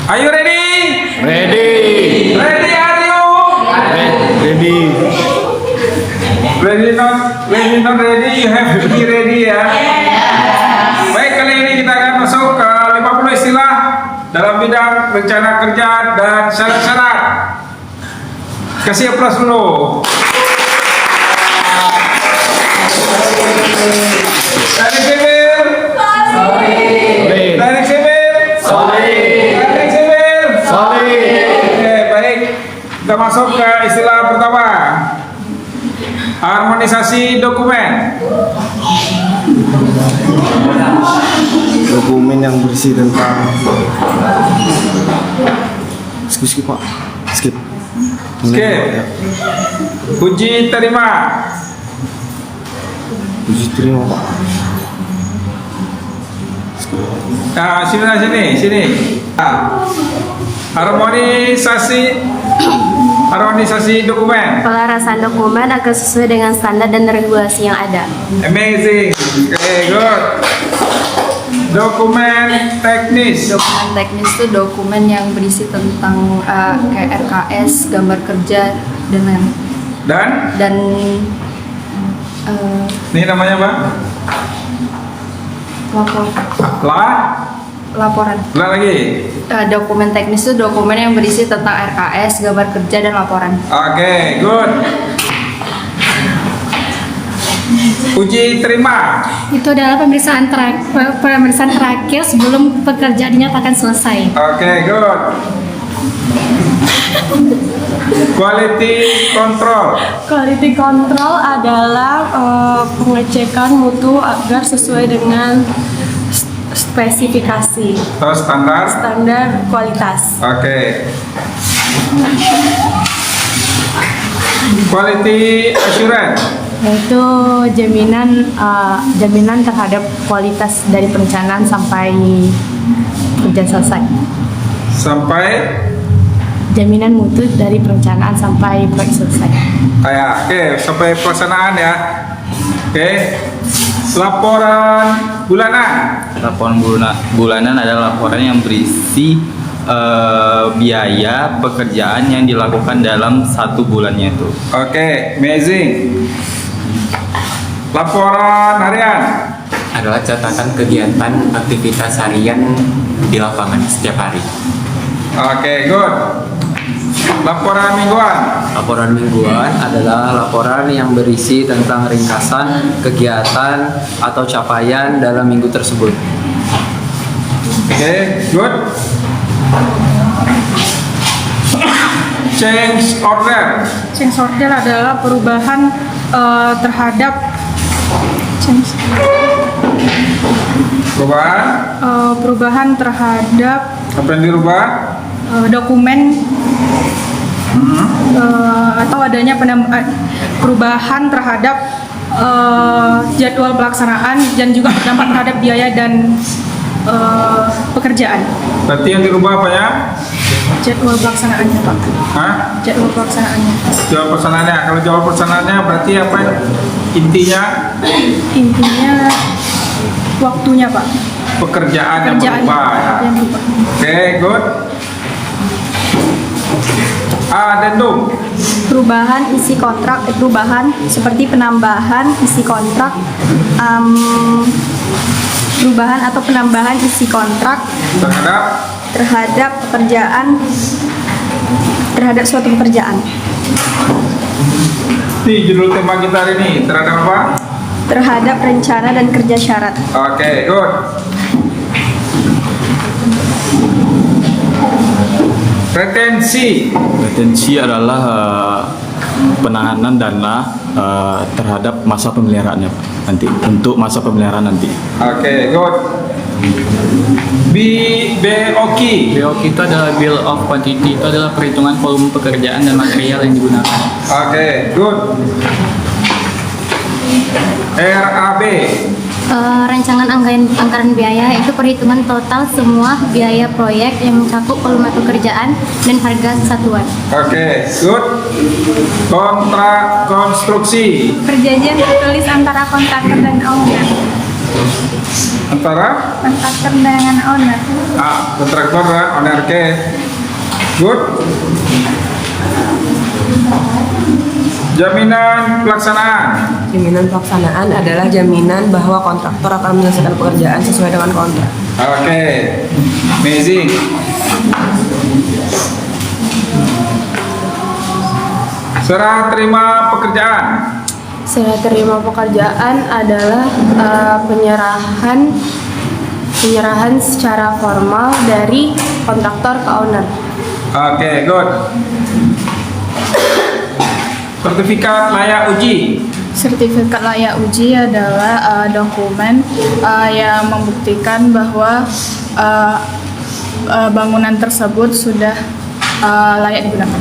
Are you ready? Ready. Ready are you? Ready. Ready not ready, you have to be ready ya. Baik, kali ini kita akan masuk ke 50 istilah dalam bidang rencana kerja dan syarat-syarat. Kasih aplaus dulu. Dari sipil. Dari sipil. Dari sipil. Oke, baik. Kita masuk ke istilah pertama. Harmonisasi dokumen. Dokumen yang berisi tentang skip Pak. Skip. Uji terima. Uji terima Pak. Nah, sini. Harmonisasi dokumen. Pelarasan dokumen agar sesuai dengan standar dan regulasi yang ada. Amazing. Okay, good. Dokumen teknis. Dokumen teknis itu dokumen yang berisi tentang kayak RKS, gambar kerja, dan Ini namanya apa? laporan. Ulang lagi. Dokumen teknis itu dokumen yang berisi tentang RKS, gambar kerja, dan laporan. Oke, good. Uji terima. Itu adalah pemeriksaan terakhir sebelum pekerjaan dinyatakan selesai. Oke, good. Quality control. Quality control adalah pengecekan mutu agar sesuai dengan spesifikasi Atau standar. kualitas. Oke. Quality assurance. Yaitu jaminan terhadap kualitas dari perencanaan sampai kerja selesai. Sampai Jaminan mutu dari perencanaan sampai proyek selesai. oke, sampai pelaksanaan ya. Oke. Laporan bulanan. Laporan bulanan adalah laporan yang berisi biaya pekerjaan yang dilakukan dalam satu bulannya itu. Oke, amazing. Laporan harian. Adalah catatan kegiatan aktivitas harian di lapangan setiap hari. Oke, good. Laporan mingguan. Laporan mingguan adalah laporan yang berisi tentang ringkasan kegiatan atau capaian dalam minggu tersebut. Oke, good. Change order. Change order adalah perubahan terhadap perubahan terhadap Apa yang dirubah? dokumen atau adanya perubahan terhadap jadwal pelaksanaan dan juga berdampak terhadap biaya dan pekerjaan. Berarti yang dirubah apa ya? Jadwal pelaksanaannya Pak. Hah? Jadwal pelaksanaannya. Jawab pesanannya. Kalau jawab pesanannya berarti apa? Intinya Intinya waktunya Pak. pekerjaan yang berubah. Ya. Yang berubah. Oke, good. Addendum. Perubahan isi kontrak, perubahan seperti penambahan isi kontrak, perubahan atau penambahan isi kontrak terhadap pekerjaan, terhadap suatu pekerjaan. Ini judul tema kita hari ini. Terhadap apa? Terhadap rencana dan kerja syarat. Oke, good. Retensi. Retensi adalah penanganan dana terhadap masa pemeliharaannya Pak. Nanti untuk masa pemeliharaan nanti. Oke, good. BOQ. BOQ itu adalah Bill of Quantity, itu adalah perhitungan volume pekerjaan dan material yang digunakan. Oke, good. RAB. Rancangan anggaran biaya itu perhitungan total semua biaya proyek yang mencakup volume pekerjaan dan harga satuan. Oke, good. Kontrak konstruksi. Perjanjian tertulis antara kontraktor dan owner. Antara kontraktor dengan owner. kontraktor dan owner. Oke. Good. Jaminan pelaksanaan. Jaminan pelaksanaan adalah jaminan bahwa kontraktor akan menyelesaikan pekerjaan sesuai dengan kontrak. Oke. Amazing. Serah terima pekerjaan. Serah terima pekerjaan adalah penyerahan secara formal dari kontraktor ke owner. Oke, good. Sertifikat layak uji. Sertifikat layak uji adalah dokumen yang membuktikan bahwa bangunan tersebut sudah layak digunakan.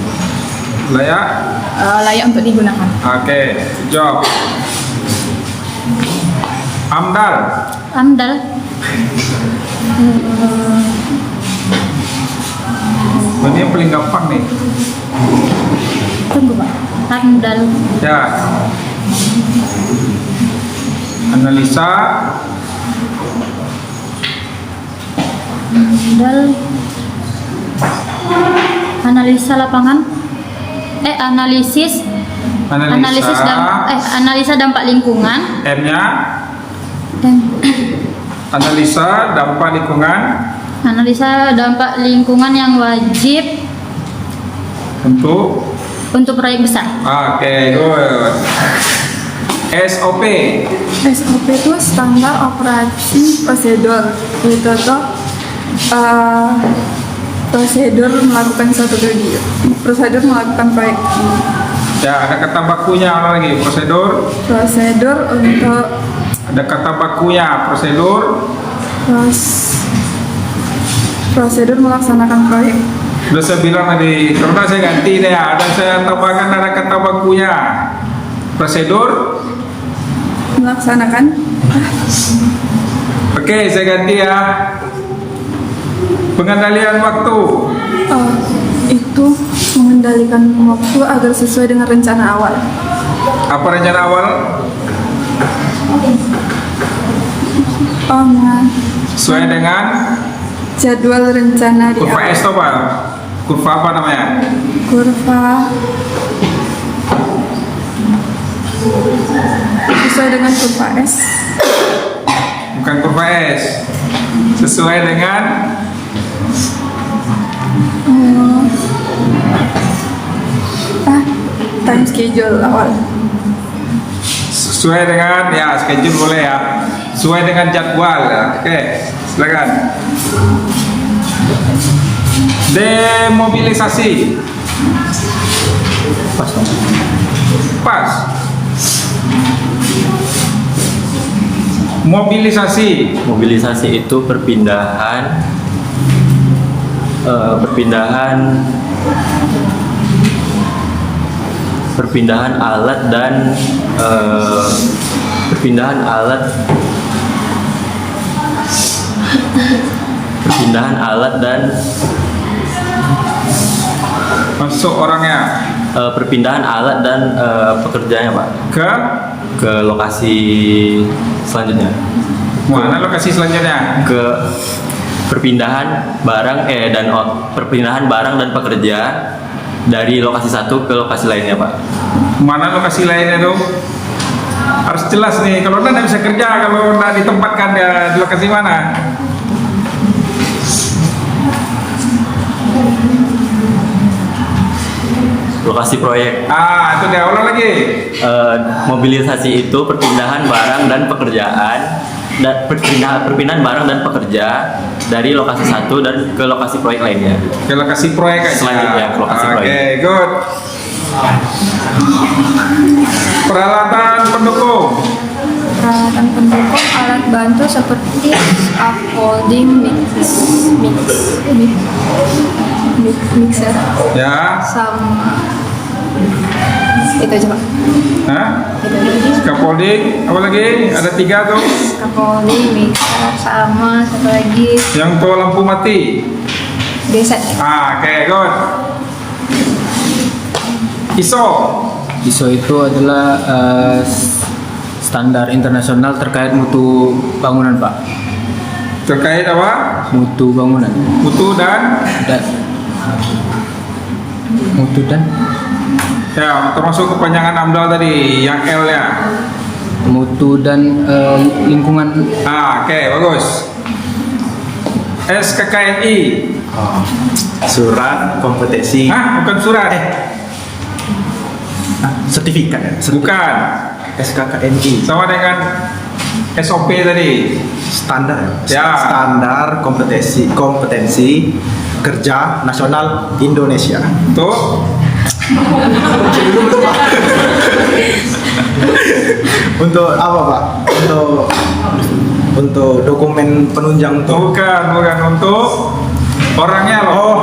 Layak untuk digunakan. Oke, job. AMDAL. AMDAL. Ini yang paling gampang nih. Tunggu Pak. AMDAL. Ya. Analisa. AMDAL. Analisa lapangan. Analisis analisa dampak lingkungan. M-nya Dan analisa dampak lingkungan analisa dampak lingkungan yang wajib untuk proyek besar. Oke, good. SOP. SOP itu standar operasi prosedur. Itu tuh prosedur melakukan suatu kegiatan. Prosedur melakukan proyek. Ya, ada kata bakunya apa lagi? Prosedur. Prosedur untuk Ada kata bakunya prosedur. prosedur melaksanakan proyek. Udah saya bilang tadi, karena saya ganti deh. Ada saya tambahkan ada kata bakunya. Prosedur. Melaksanakan. Oke, saya ganti ya. Pengendalian waktu. Itu mengendalikan waktu agar sesuai dengan rencana awal. Apa rencana awal? Sesuai dengan Jadwal rencana di kurva awal. S itu apa? Kurva apa namanya? Kurva sesuai dengan kurva S. Bukan kurva S. Sesuai dengan Time schedule awal. sesuai dengan ya schedule boleh ya. Sesuai dengan jadwal. Ya. Oke, silakan. Demobilisasi. Pas. Mobilisasi. Mobilisasi itu perpindahan alat dan Masuk orangnya. Perpindahan alat dan pekerjanya, Pak, ke lokasi selanjutnya. Mana lokasi selanjutnya? Ke perpindahan barang dan pekerja dari lokasi satu ke lokasi lainnya, Pak. Mana lokasi lainnya tuh? Harus jelas nih. Kalau nggak bisa kerja, kalau nggak ditempatkan di lokasi mana? Lokasi proyek. Itu dia ulang lagi. Mobilisasi itu perpindahan barang dan pekerjaan perpindahan barang dan pekerja dari lokasi satu dan ke lokasi proyek lainnya. Ke lokasi proyek aja. Selanjutnya ke lokasi proyek. Oke, good. Peralatan pendukung. Peralatan pendukung alat bantu seperti scaffolding, mixer, Ya. sama itu aja Pak. Hah? Itu aja. Scaffolding. Apa lagi? Ada 3 tuh. Scaffolding, mixer, sama satu lagi Yang tuh lampu mati. geset. Oke, good. ISO. ISO itu adalah standar internasional terkait mutu bangunan, Pak. Terkait apa? Mutu bangunan. Mutu dan Mutu dan ya termasuk kepanjangan AMDAL tadi yang L-nya. mutu dan lingkungan. Oke, bagus. SKKNI. Surat kompetensi. Bukan surat. Sertifikat ya? Bukan. SKKNI. Sama dengan SOP tadi. Standar Ya. Standar kompetensi kerja nasional Indonesia. Tuh. Untuk apa Pak? Untuk dokumen penunjang tuh. Bukan untuk orangnya loh. Oh,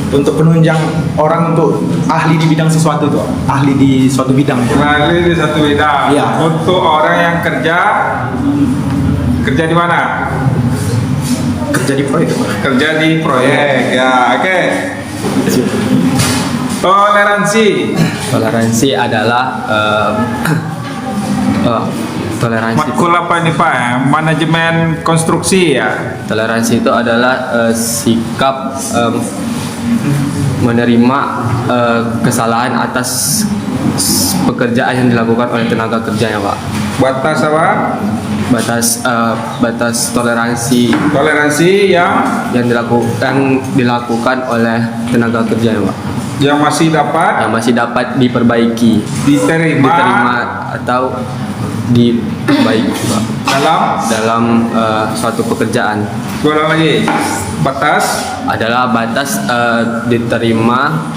untuk penunjang orang untuk ahli di bidang sesuatu tuh, ahli di suatu bidang. Ahli di satu bidang. Iya. Untuk orang yang kerja di mana? Kerja di proyek. Kerja di proyek. Ya, oke. Toleransi adalah toleransi. Matkul apa ini Pak? Manajemen konstruksi ya. Toleransi itu adalah sikap menerima kesalahan atas pekerjaan yang dilakukan oleh tenaga kerjanya, Pak. Batas apa? Batas toleransi yang dilakukan oleh tenaga kerjanya, Pak. Yang masih dapat diperbaiki, diterima atau diperbaiki, Pak. Dalam suatu pekerjaan. Ulang lagi. Batas Adalah batas diterima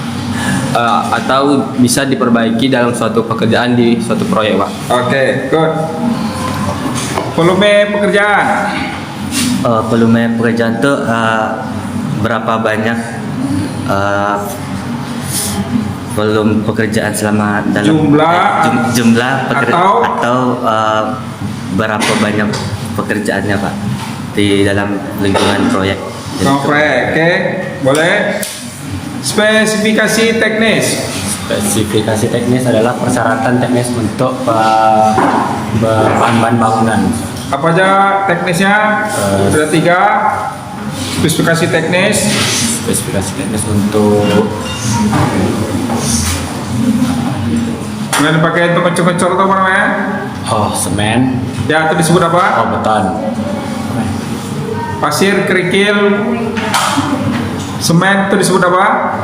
atau bisa diperbaiki dalam suatu pekerjaan di suatu proyek, Pak. Oke, good. Volume pekerjaan. Volume pekerjaan itu berapa banyak volume pekerjaan selama dalam jumlah atau berapa banyak pekerjaannya Pak di dalam lingkungan proyek. Oke, boleh. Spesifikasi teknis. Spesifikasi teknis adalah persyaratan teknis untuk bahan-bahan bangunan. Apa aja teknisnya? Sudah 3. Spesifikasi teknis. Spesifikasi teknis untuk Yang dipakai untuk ngecor-ngecor itu apa namanya? semen. Ya, itu disebut apa? Beton. Pasir, kerikil, semen itu disebut apa?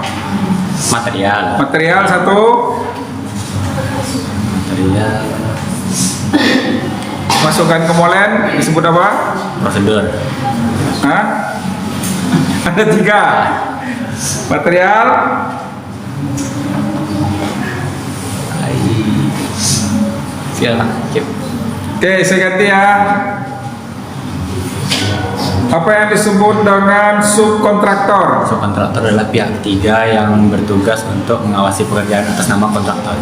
Material. Material 1. Material. Masukkan ke molen disebut apa? Prosedur. Ada 3. Material. Oke, saya ganti ya. Apa yang disebut dengan subkontraktor? Subkontraktor adalah pihak ketiga yang bertugas untuk mengawasi pekerjaan atas nama kontraktor.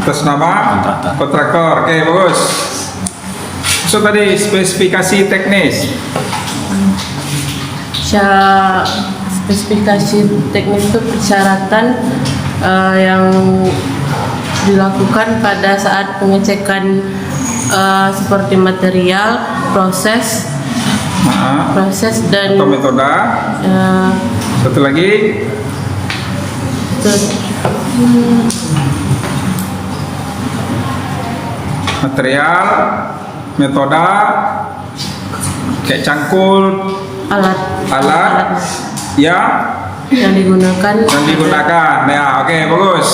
Atas nama kontraktor. Oke, bagus. So tadi spesifikasi teknis. Spesifikasi teknis itu persyaratan yang dilakukan pada saat pengecekan seperti material, proses dan atau metode. Satu lagi. Material, metode, kayak cangkul, alat yang digunakan. Ya, oke, bagus.